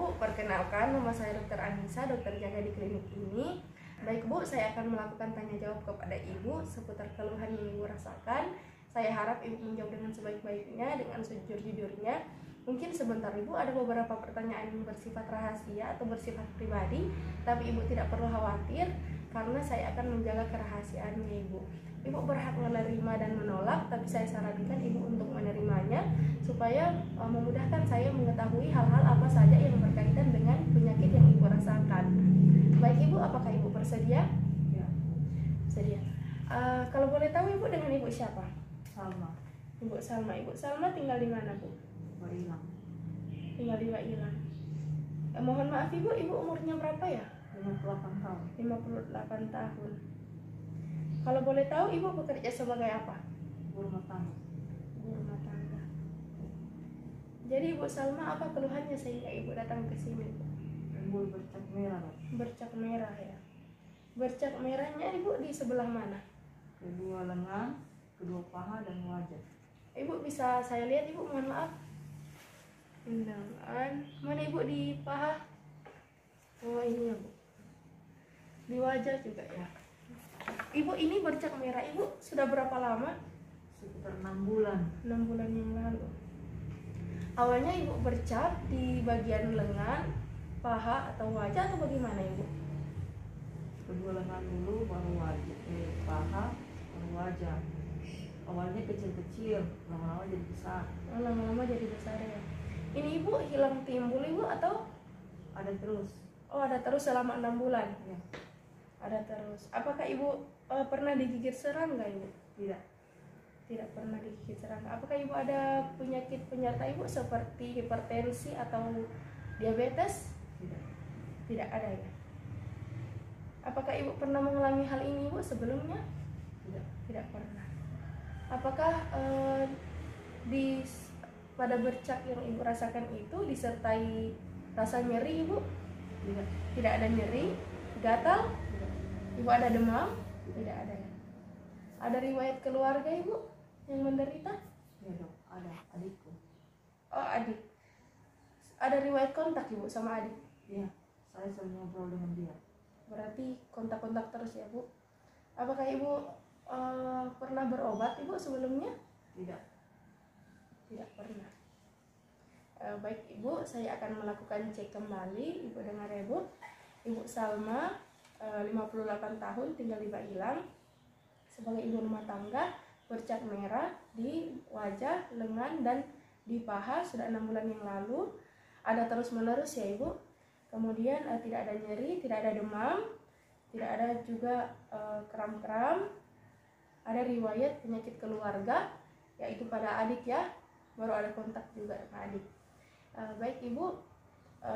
Ibu, perkenalkan nama saya Dr. Anissa, dokter jaga di klinik ini. Baik Bu, saya akan melakukan tanya jawab kepada Ibu seputar keluhan yang Ibu rasakan. Saya harap Ibu menjawab dengan sebaik-baiknya, dengan sejujur-jujurnya. Mungkin sebentar Ibu ada beberapa pertanyaan yang bersifat rahasia atau bersifat pribadi, tapi Ibu tidak perlu khawatir karena saya akan menjaga kerahasiaannya Ibu. Ibu berhak menerima dan menolak, tapi saya sarankan Ibu untuk menerimanya supaya memudahkan saya mengetahui hal-hal apa saja yang berkaitan dengan penyakit yang Ibu rasakan. Baik Ibu, apakah Ibu bersedia? Ya. Bersedia. Kalau boleh tahu Ibu dengan Ibu siapa? Salma. Ibu Salma. Ibu Salma tinggal di mana Bu? Bailang. Tinggal di Bailang. Mohon maaf Ibu, Ibu umurnya berapa ya? 58 tahun. 58 tahun. Kalau boleh tahu Ibu bekerja sebagai apa? Rumah tangga. Ibu rumah tangga. Jadi Ibu Salma, apa keluhannya sehingga Ibu datang ke sini? Timbul bercak merah, Dok. Bercak merah ya. Bercak merahnya Ibu di sebelah mana? Kedua lengan, kedua paha dan wajah. Ibu bisa saya lihat Ibu, mohon maaf. Lengan. Mana Ibu di paha? Oh ini ya Bu. Di wajah juga ya. Ibu ini bercak merah Ibu sudah berapa lama? Sekitar 6 bulan. 6 bulan yang lalu. Awalnya Ibu bercak di bagian lengan, paha atau wajah atau bagaimana Ibu? Kedua lengan dulu, baru wajah, paha, baru wajah. Awalnya kecil-kecil, lama-lama jadi besar. Oh, lama-lama jadi besar ya. Ini Ibu hilang timbul Ibu atau Ada terus. oh ada terus selama 6 bulan? Ya. Ada terus. Apakah Ibu pernah digigit serangga Ibu? Tidak. Tidak pernah digigit serangga. Apakah Ibu ada penyakit penyerta Ibu seperti hipertensi atau diabetes? Tidak. Tidak ada ya. Apakah Ibu pernah mengalami hal ini Ibu sebelumnya? Tidak. Tidak pernah. Apakah pada bercak yang Ibu rasakan itu disertai rasa nyeri Ibu? Tidak. Tidak ada nyeri, gatal? Tidak. Ibu ada demam? Tidak ada ya. Ada riwayat keluarga Ibu yang menderita? Ya, Dok. Ada adikku. Oh adik. Ada riwayat kontak Ibu sama adik? Iya. Saya sering ngobrol dengan dia. Berarti kontak-kontak terus ya Bu. Apakah Ibu pernah berobat Ibu sebelumnya? Tidak. Tidak pernah. Baik Ibu, saya akan melakukan cek kembali. Ibu dengar ya Bu. Ibu Salma, 58 tahun, tinggal di Bailang. Sebagai ibu rumah tangga, bercak merah di wajah, lengan, dan di paha sudah 6 bulan yang lalu. Ada terus menerus ya Ibu. Kemudian tidak ada nyeri, tidak ada demam, tidak ada juga kram-kram. Ada riwayat penyakit keluarga, yaitu pada adik ya. Baru ada kontak juga dengan adik. Baik Ibu,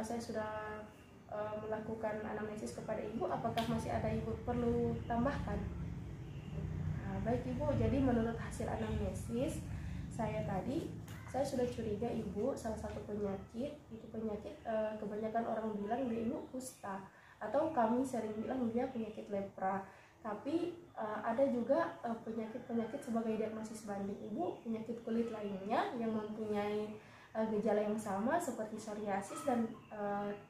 saya sudah melakukan anamnesis kepada Ibu. Apakah masih ada Ibu perlu tambahkan? Baik Ibu, jadi menurut hasil anamnesis saya tadi, saya sudah curiga Ibu salah satu penyakit, itu penyakit kebanyakan orang bilang dia Ibu kusta, atau kami sering bilang dia penyakit lepra. Tapi ada juga penyakit-penyakit sebagai diagnosis banding Ibu, penyakit kulit lainnya yang mempunyai gejala yang sama seperti psoriasis dan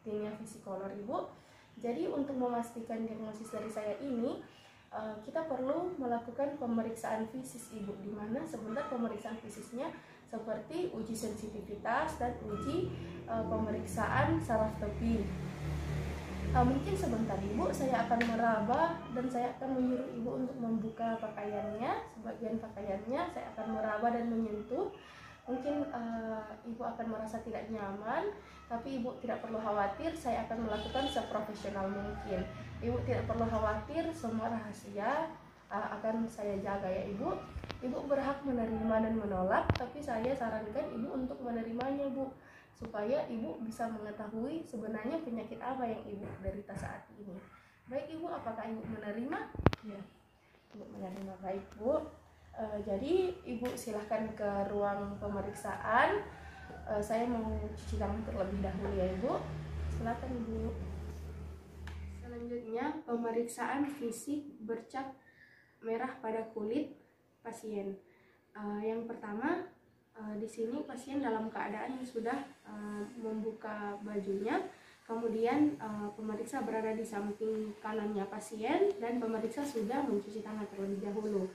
tinea versicolor Ibu. Jadi untuk memastikan diagnosis dari saya ini, kita perlu melakukan pemeriksaan fisik Ibu, di mana sebentar pemeriksaan fisiknya seperti uji sensitivitas dan uji pemeriksaan saraf tepi. Mungkin sebentar Ibu, saya akan meraba dan saya akan menyuruh Ibu untuk membuka pakaiannya. Sebagian pakaiannya saya akan meraba dan menyentuh. Mungkin Ibu akan merasa tidak nyaman, tapi Ibu tidak perlu khawatir, saya akan melakukan seprofesional mungkin. Ibu tidak perlu khawatir, semua rahasia akan saya jaga ya Ibu. Ibu berhak menerima dan menolak, tapi saya sarankan Ibu untuk menerimanya Bu, supaya Ibu bisa mengetahui sebenarnya penyakit apa yang Ibu derita saat ini. Baik Ibu, apakah Ibu menerima? Ya. Ibu menerima. Baik Bu. Jadi Ibu silahkan ke ruang pemeriksaan. Saya mau cuci tangan terlebih dahulu ya Ibu. Silakan Ibu. Selanjutnya pemeriksaan fisik bercak merah pada kulit pasien. Yang pertama Di sini pasien dalam keadaan yang sudah membuka bajunya, kemudian pemeriksa berada di samping kanannya pasien dan pemeriksa sudah mencuci tangan terlebih dahulu.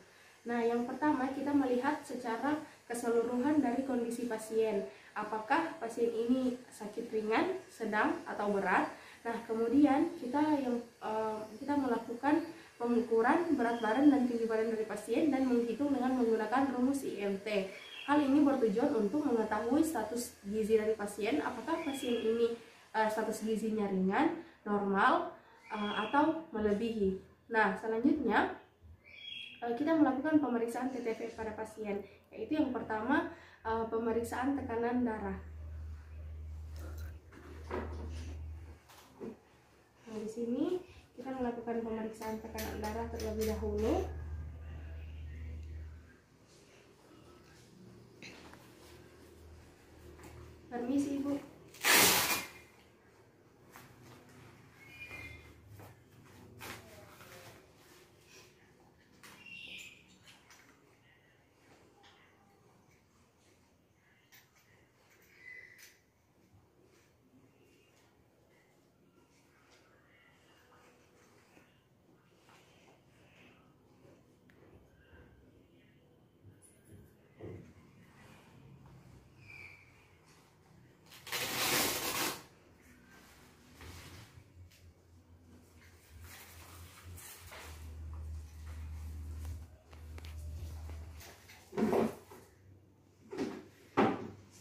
Nah, yang pertama kita melihat secara keseluruhan dari kondisi pasien. Apakah pasien ini sakit ringan, sedang, atau berat? Nah, kemudian kita melakukan pengukuran berat badan dan tinggi badan dari pasien dan menghitung dengan menggunakan rumus IMT. Hal ini bertujuan untuk mengetahui status gizi dari pasien, apakah pasien ini status gizinya ringan, normal, atau melebihi. Nah, selanjutnya kita melakukan pemeriksaan TTV pada pasien, yaitu yang pertama pemeriksaan tekanan darah. Nah, di sini kita melakukan pemeriksaan tekanan darah terlebih dahulu. Permisi, Ibu.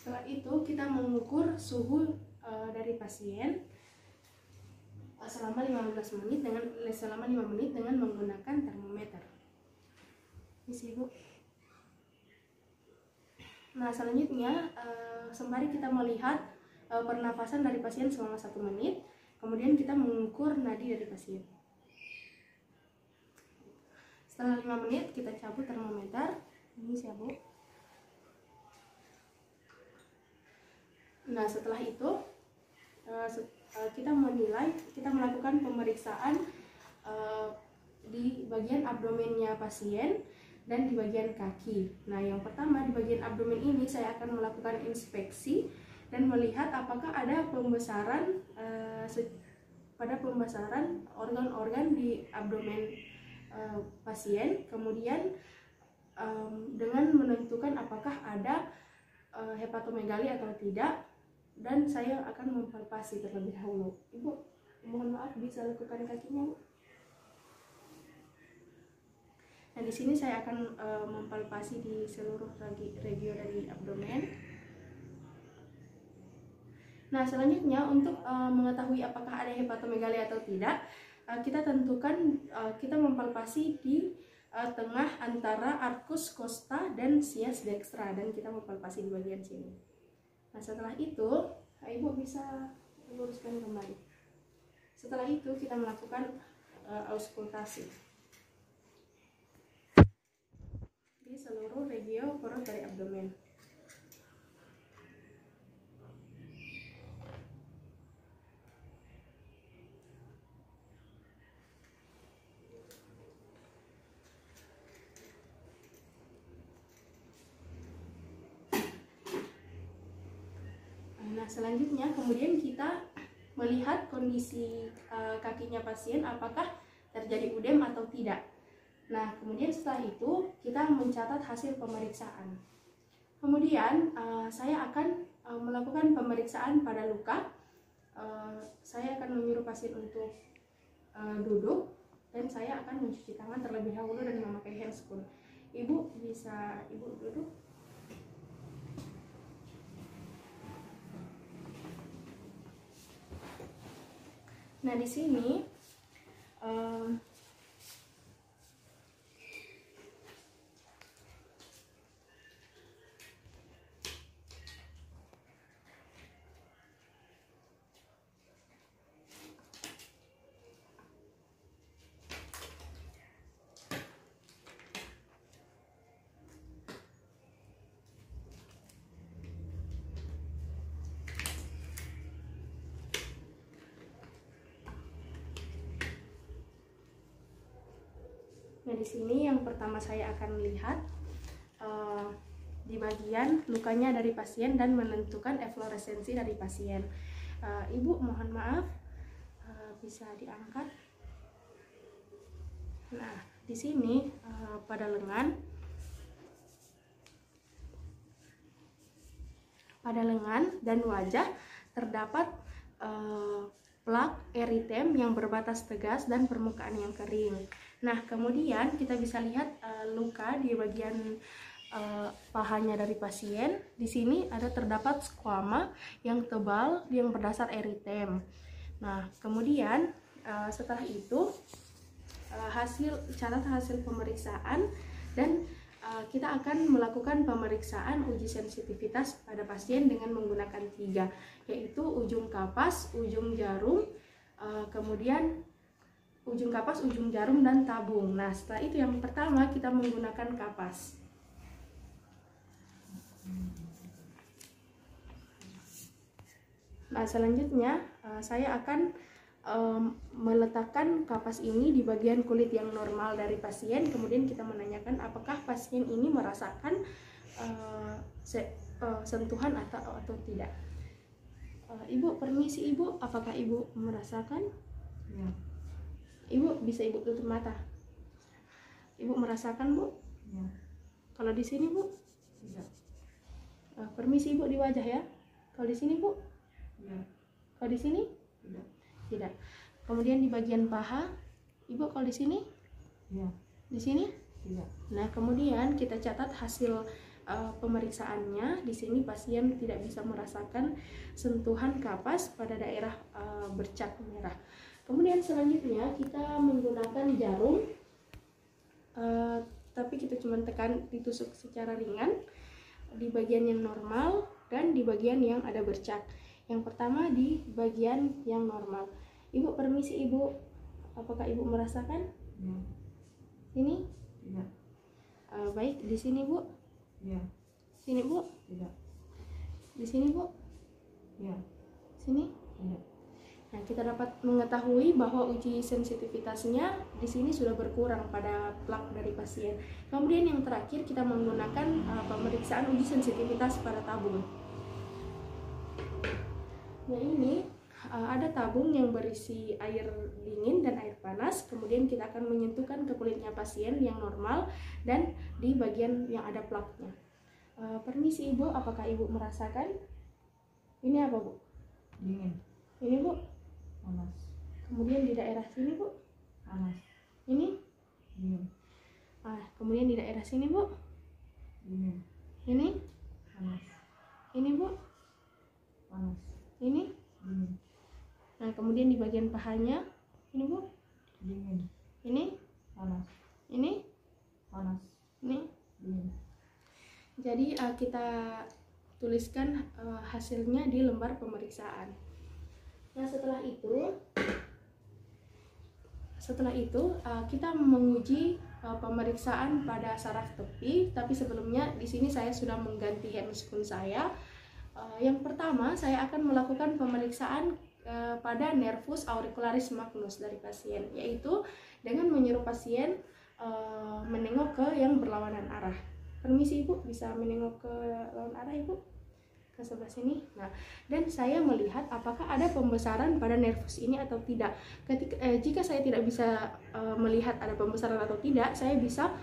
Setelah itu kita mengukur suhu dari pasien selama 5 menit dengan menggunakan termometer. Ini, Bu. Nah, selanjutnya sembari kita melihat pernafasan dari pasien selama 1 menit, kemudian kita mengukur nadi dari pasien. Setelah 5 menit kita cabut termometer. Ini sih, Bu. Nah, setelah itu kita melakukan pemeriksaan di bagian abdomennya pasien dan di bagian kaki. Nah, yang pertama di bagian abdomen ini saya akan melakukan inspeksi dan melihat apakah ada pembesaran organ-organ di abdomen pasien. Kemudian dengan menentukan apakah ada hepatomegali atau tidak, dan saya akan mempalpasi terlebih dahulu. Ibu, mohon maaf, bisa lakukan kakinya, Bu. Nah, di sini saya akan mempalpasi di seluruh regio dari abdomen. Nah, selanjutnya untuk mengetahui apakah ada hepatomegali atau tidak, kita tentukan kita mempalpasi di tengah antara arcus costa dan sias dextra, dan kita mempalpasi di bagian sini. Nah, setelah itu Ibu bisa luruskan kembali. Setelah itu kita melakukan auskultasi di seluruh regio perut dari abdomen. Nah, selanjutnya kemudian kita melihat kondisi kakinya pasien, apakah terjadi udem atau tidak. Nah, kemudian setelah itu kita mencatat hasil pemeriksaan. Kemudian saya akan melakukan pemeriksaan pada luka. Saya akan menyuruh pasien untuk duduk, dan saya akan mencuci tangan terlebih dahulu dan memakai handscoon. Ibu bisa duduk. Nah, di sini Nah, di sini yang pertama saya akan lihat di di bagian lukanya dari pasien dan menentukan efloresensi dari pasien. Ibu mohon maaf, bisa diangkat. Nah, di sini pada lengan dan wajah terdapat plak eritem yang berbatas tegas dan permukaan yang kering. Nah, kemudian kita bisa lihat luka di bagian pahanya dari pasien. Di sini terdapat squama yang tebal yang berdasar eritem. Nah, kemudian setelah itu catat hasil pemeriksaan dan kita akan melakukan pemeriksaan uji sensitivitas pada pasien dengan menggunakan 3, yaitu ujung kapas, ujung jarum, kemudian ujung kapas, ujung jarum, dan tabung. Nah, setelah itu yang pertama kita menggunakan kapas. Nah, selanjutnya saya akan meletakkan kapas ini di bagian kulit yang normal dari pasien. Kemudian kita menanyakan apakah pasien ini merasakan sentuhan atau tidak. Ibu, permisi Ibu, apakah Ibu merasakan? Ya. Ibu bisa Ibu tutup mata. Ibu merasakan, Bu? Ya. Kalau di sini, Bu? Tidak. Permisi Ibu di wajah ya. Kalau di sini, Bu? Ya. Kalau di sini? Tidak. Tidak. Kemudian di bagian paha, Ibu kalau di sini? Ya. Di sini? Tidak. Nah, kemudian kita catat hasil pemeriksaannya. Di sini pasien tidak bisa merasakan sentuhan kapas pada daerah bercak merah. Kemudian selanjutnya kita menggunakan jarum, tapi kita cuma ditusuk secara ringan di bagian yang normal dan di bagian yang ada bercak. Yang pertama di bagian yang normal. Ibu, permisi Ibu, apakah Ibu merasakan? Ya. Ini? Tidak. Baik, di sini Bu. Ya. Sini Bu. Tidak. Di sini Bu. Ya. Sini. Tidak. Nah, kita dapat mengetahui bahwa uji sensitivitasnya di sini sudah berkurang pada plak dari pasien. Kemudian yang terakhir kita menggunakan pemeriksaan uji sensitivitas pada tabung. Nah, ini ada tabung yang berisi air dingin dan air panas. Kemudian kita akan menyentuhkan ke kulitnya pasien yang normal dan di bagian yang ada plaknya. Permisi Ibu, apakah Ibu merasakan? Ini apa Bu? Dingin. Ini Bu. Panas. Kemudian di daerah sini Bu. Panas. Ini. Dingin. Kemudian di daerah sini Bu. Dingin. Ini. Panas. Ini Bu. Panas. Ini. Dingin. Nah, kemudian di bagian pahanya. Ini Bu. Dingin. Ini. Panas. Ini. Panas. Ini. Dingin. Jadi kita tuliskan hasilnya di lembar pemeriksaan. Nah, setelah itu kita menguji pemeriksaan pada saraf tepi. Tapi sebelumnya di sini saya sudah mengganti handscoon saya. Yang pertama saya akan melakukan pemeriksaan pada nervus auricularis magnus dari pasien, yaitu dengan menyuruh pasien menengok ke yang berlawanan arah. Permisi Ibu, bisa menengok ke lawan arah Ibu, ke sebelah sini. Nah, dan saya melihat apakah ada pembesaran pada nervus ini atau tidak. Jika saya tidak bisa melihat ada pembesaran atau tidak, saya bisa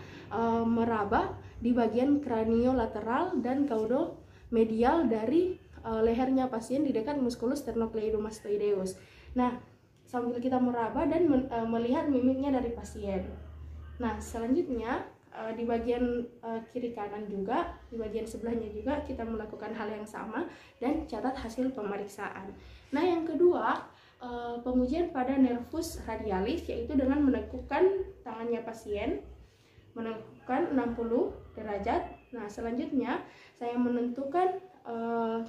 meraba di bagian kraniolateral dan caudomedial dari lehernya pasien di dekat musculus sternocleidomastoideus. Nah, sambil kita meraba dan melihat mimiknya dari pasien. Nah, selanjutnya di bagian kiri kanan juga, di bagian sebelahnya juga kita melakukan hal yang sama dan catat hasil pemeriksaan. Nah, yang kedua, pengujian pada nervus radialis, yaitu dengan menekukkan tangannya pasien, menekukkan 60 derajat. Nah, selanjutnya saya menentukan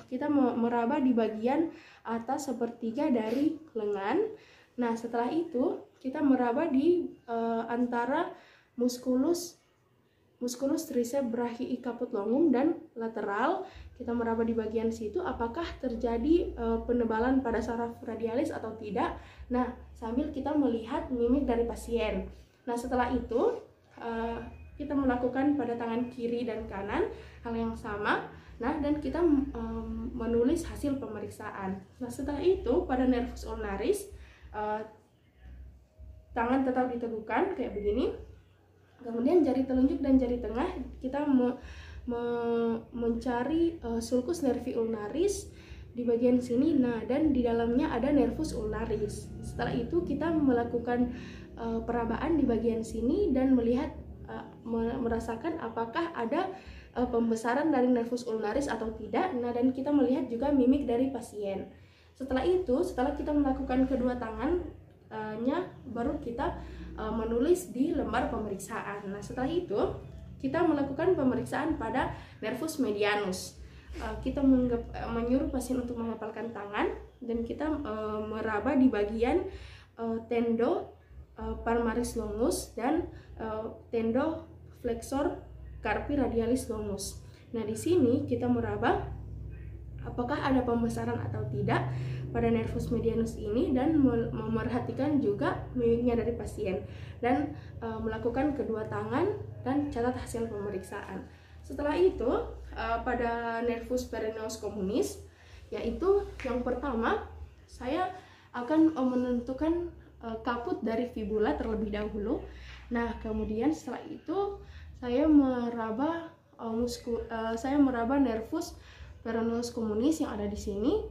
kita meraba di bagian atas sepertiga dari lengan. Nah, setelah itu kita meraba di antara musculus triceps brachii caput longum dan lateral. Kita meraba di bagian situ apakah terjadi penebalan pada saraf radialis atau tidak. Nah, sambil kita melihat mimik dari pasien. Nah, setelah itu kita melakukan pada tangan kiri dan kanan hal yang sama. Nah, dan kita menulis hasil pemeriksaan. Nah, setelah itu pada nervus ulnaris tangan tetap diteguhkan kayak begini. Kemudian jari telunjuk dan jari tengah kita mencari sulcus nervi ulnaris di bagian sini. Nah, dan di dalamnya ada nervus ulnaris. Setelah itu kita melakukan perabaan di bagian sini dan melihat merasakan apakah ada pembesaran dari nervus ulnaris atau tidak. Nah, dan kita melihat juga mimik dari pasien. Setelah itu, setelah kita melakukan kedua tangannya, baru kita menulis di lembar pemeriksaan. Nah, setelah itu kita melakukan pemeriksaan pada nervus medianus. Kita menyuruh pasien untuk menghafalkan tangan dan kita meraba di bagian tendo palmaris longus dan tendo flexor carpi radialis longus. Nah, di sini kita meraba apakah ada pembesaran atau tidak pada nervus medianus ini dan memerhatikan juga mimiknya dari pasien dan melakukan kedua tangan dan catat hasil pemeriksaan. Setelah itu pada nervus perennius communis, yaitu yang pertama saya akan menentukan kaput dari fibula terlebih dahulu. Nah, kemudian setelah itu saya meraba nervus perennius communis yang ada di sini.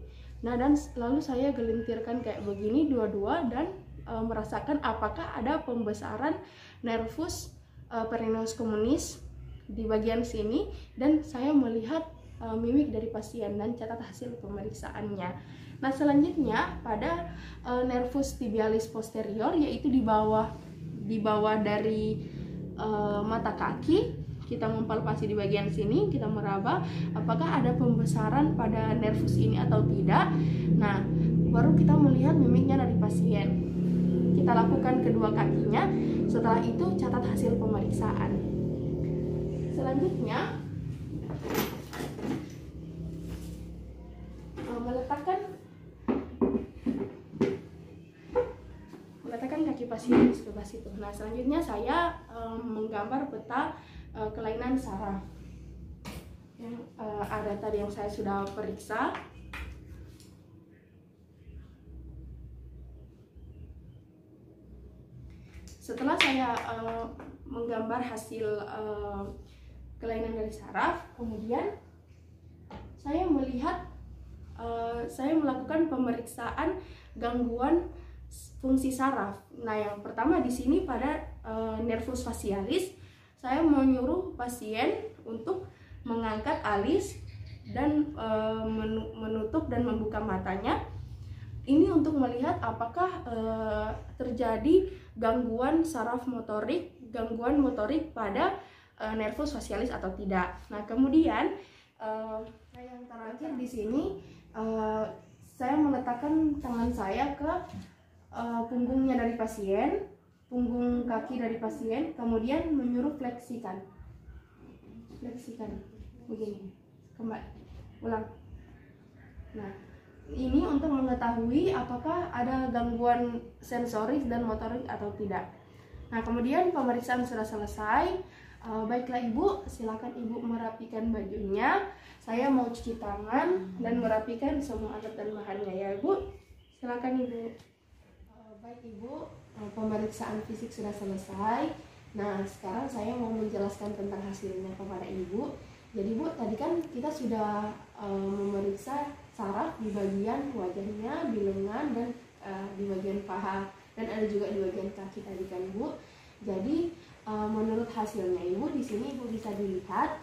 Nah, dan lalu saya gelintirkan kayak begini dua-dua dan merasakan apakah ada pembesaran nervus perennius communis di bagian sini, dan saya melihat mimik dari pasien dan catat hasil pemeriksaannya. Nah, selanjutnya pada nervus tibialis posterior, yaitu di bawah dari mata kaki, kita mempalpasi di bagian sini, kita meraba apakah ada pembesaran pada nervus ini atau tidak. Nah, baru kita melihat mimiknya dari pasien. Kita lakukan kedua kakinya, setelah itu catat hasil pemeriksaan. Selanjutnya meletakkan kaki pasien di sebelah situ. Nah, selanjutnya saya menggambar peta kelainan saraf yang ada tadi yang saya sudah periksa. Setelah saya menggambar hasil kelainan dari saraf, kemudian saya melakukan pemeriksaan gangguan fungsi saraf. Nah, yang pertama di sini pada nervus facialis, saya menyuruh pasien untuk mengangkat alis dan menutup dan membuka matanya. Ini untuk melihat apakah terjadi gangguan saraf motorik, gangguan motorik pada nervus facialis atau tidak. Nah, kemudian yang terakhir di sini saya meletakkan tangan saya ke punggungnya dari pasien, punggung kaki dari pasien, kemudian menyuruh fleksikan begini, kembali, ulang. Nah, ini untuk mengetahui apakah ada gangguan sensoris dan motorik atau tidak. Nah, kemudian pemeriksaan sudah selesai. Baiklah Ibu, silakan Ibu merapikan bajunya. Saya mau cuci tangan dan merapikan semua alat dan bahannya ya Ibu. Silakan Ibu. Baik Ibu, pemeriksaan fisik sudah selesai. Nah, sekarang saya mau menjelaskan tentang hasilnya kepada Ibu. Jadi Bu, tadi kan kita sudah memeriksa saraf di bagian wajahnya, di lengan, dan di bagian paha, dan ada juga di bagian kaki tadi kan Bu. Jadi menurut hasilnya Ibu, di sini Ibu bisa dilihat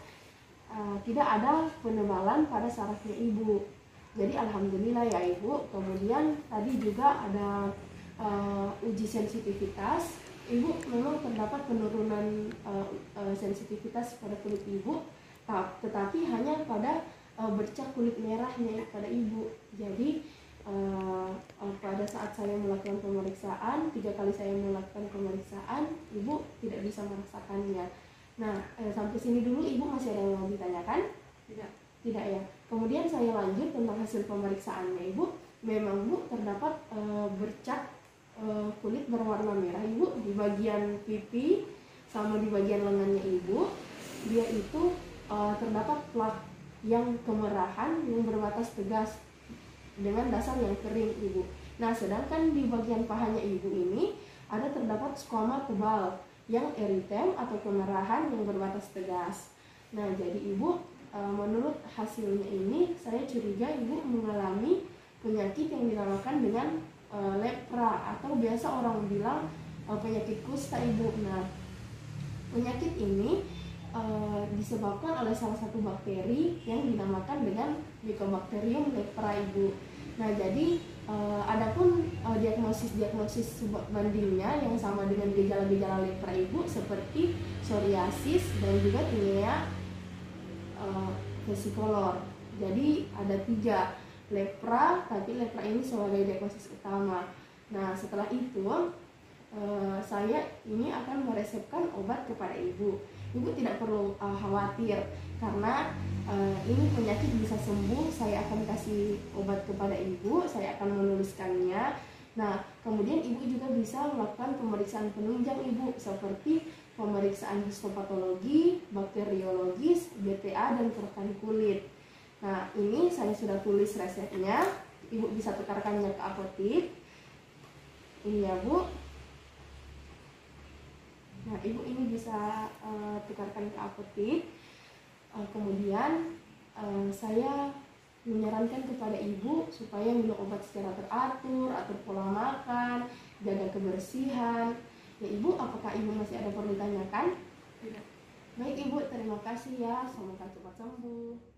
tidak ada penebalan pada sarafnya Ibu. Jadi alhamdulillah ya Ibu. Kemudian tadi juga ada uji sensitivitas. Ibu memang terdapat penurunan sensitivitas pada kulit Ibu, tetapi hanya pada bercak kulit merahnya pada Ibu. Jadi pada saat saya melakukan pemeriksaan, 3 kali saya melakukan pemeriksaan, Ibu tidak bisa merasakannya. Nah, sampai sini dulu Ibu masih ada yang mau ditanyakan? Tidak ya. Kemudian saya lanjut tentang hasil pemeriksaannya Ibu. Memang Bu terdapat bercak kulit berwarna merah Ibu di bagian pipi, sama di bagian lengannya ibu, dia itu terdapat plak yang kemerahan yang berbatas tegas dengan dasar yang kering ibu. Nah, sedangkan di bagian pahanya ibu ini terdapat skoma tebal yang eritem atau kemerahan yang berbatas tegas. Nah, jadi ibu, menurut hasilnya ini saya curiga ibu mengalami penyakit yang dinamakan dengan lepra atau biasa orang bilang penyakit kusta ibu. Nah, penyakit ini disebabkan oleh salah satu bakteri yang dinamakan dengan Mycobacterium lepra ibu. Nah, jadi adapun diagnosis bandingnya yang sama dengan gejala-gejala lepra ibu seperti psoriasis dan juga tinea vesicolor. Jadi ada 3 lepra, tapi lepra ini sebagai diagnosis utama. Nah, setelah itu saya ini akan meresepkan obat kepada ibu. Ibu tidak perlu khawatir karena ini penyakit bisa sembuh. Saya akan kasih obat kepada ibu, saya akan menuliskannya. Nah, kemudian ibu juga bisa melakukan pemeriksaan penunjang ibu seperti pemeriksaan histopatologi, bakteriologis, BPA, dan kerutan kulit. Nah, ini saya sudah tulis resepnya. Ibu bisa tukarkannya ke apotik. Ini ya Bu. Nah, ibu ini bisa tukarkan ke apotik. Kemudian saya menyarankan kepada ibu supaya minum obat secara teratur, atur pola makan, jaga kebersihan. Ya ibu, apakah ibu masih ada perlu ditanyakan? Tidak. Baik ibu, terima kasih ya. Semoga cepat sembuh.